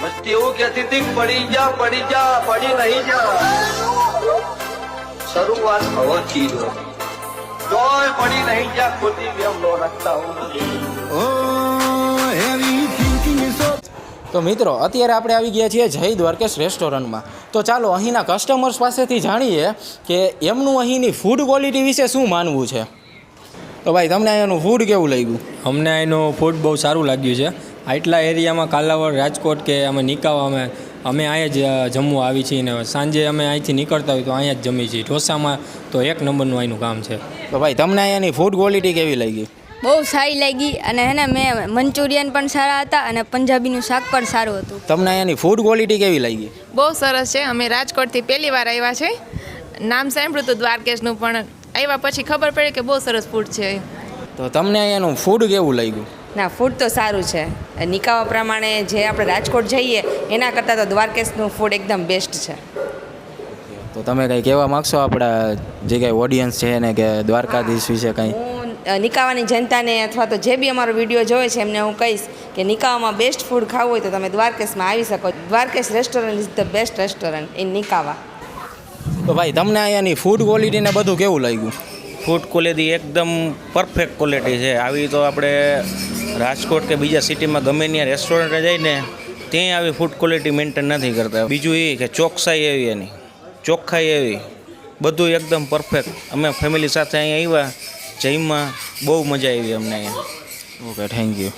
મસ્તી એવું કહેતી હતી પડી જા પડી નહીં જા શરૂઆત હવાથી તોય પડી નહીં જા ખોટી વેમ નો રાખતા તો મિત્રો અત્યારે આપણે આવી ગયા છીએ જય દ્વારકેશ રેસ્ટોરન્ટમાં. તો ચાલો અહીંના કસ્ટમર્સ પાસેથી જાણીએ કે એમનું અહીંની ફૂડ ક્વોલિટી વિશે શું માનવું છે. તો ભાઈ તમને અહીંયાનું ફૂડ કેવું લાગ્યું? અમને અહીંનું ફૂડ બહુ સારું લાગ્યું છે. આટલા એરિયામાં કાલાવડ, રાજકોટ કે અમે નિકાવામાં અમે અહીંયા જ જમવા આવી છીએ ને સાંજે અમે અહીંથી નીકળતા હોય તો અહીંયા જ જમી છીએ. ઢોસામાં તો એક નંબરનું અહીંનું કામ છે. તો ભાઈ તમને અહીંયાની ફૂડ ક્વોલિટી કેવી લાગી? બહુ સારી લાગી અને હે ને મેં મંચુરિયન પણ સારા હતા અને પંજાબીનું શાક પણ સારું હતું. તમને અહીંયાની ફૂડ ક્વોલિટી કેવી લાગી? બહુ સરસ છે. અમે રાજકોટથી પહેલી વાર આવ્યા છે. નામ સાંભળ્યું હતું દ્વારકેશનું, પણ આવ્યા પછી ખબર પડી કે બહુ સરસ ફૂડ છે. તો તમને અહીંયાનું ફૂડ કેવું લાગ્યું? ના, ફૂડ તો સારું છે. નિકાવા પ્રમાણે જે આપણે રાજકોટ જઈએ એના કરતાં તો દ્વારકેશનું ફૂડ એકદમ બેસ્ટ છે. તો તમે કંઈ કહેવા માગશો આપણા જે કંઈ ઓડિયન્સ છે ને કે દ્વારકાધીશ વિશે કંઈ? હું નિકાવાની જનતાને અથવા તો જે બી અમારો વિડીયો જોવે છે એમને હું કહીશ કે નિકાવામાં બેસ્ટ ફૂડ ખાવું હોય તો તમે દ્વારકેશમાં આવી શકો. Dwarkesh restaurant is the best restaurant in Nikava. તો ભાઈ તમને અહીંયાની ફૂડ ક્વોલિટી ને બધું કેવું લાગ્યું? ફૂડ ક્વોલિટી એકદમ પરફેક્ટ ક્વોલિટી છે. આવી તો આપણે રાજકોટ કે બીજા સિટીમાં ગમે ત્યાં રેસ્ટોરન્ટે જઈને ત્યાં આવી ફૂડ ક્વોલિટી મેન્ટેન નથી કરતા. બીજું એ કે ચોકસાઈ એવી, એની ચોખ્ખાઈ એવી, બધું એકદમ પરફેક્ટ. અમે ફેમિલી સાથે અહીંયા આવ્યા, જઈમાં બહુ મજા આવી અમને અહીંયા. Okay, thank you.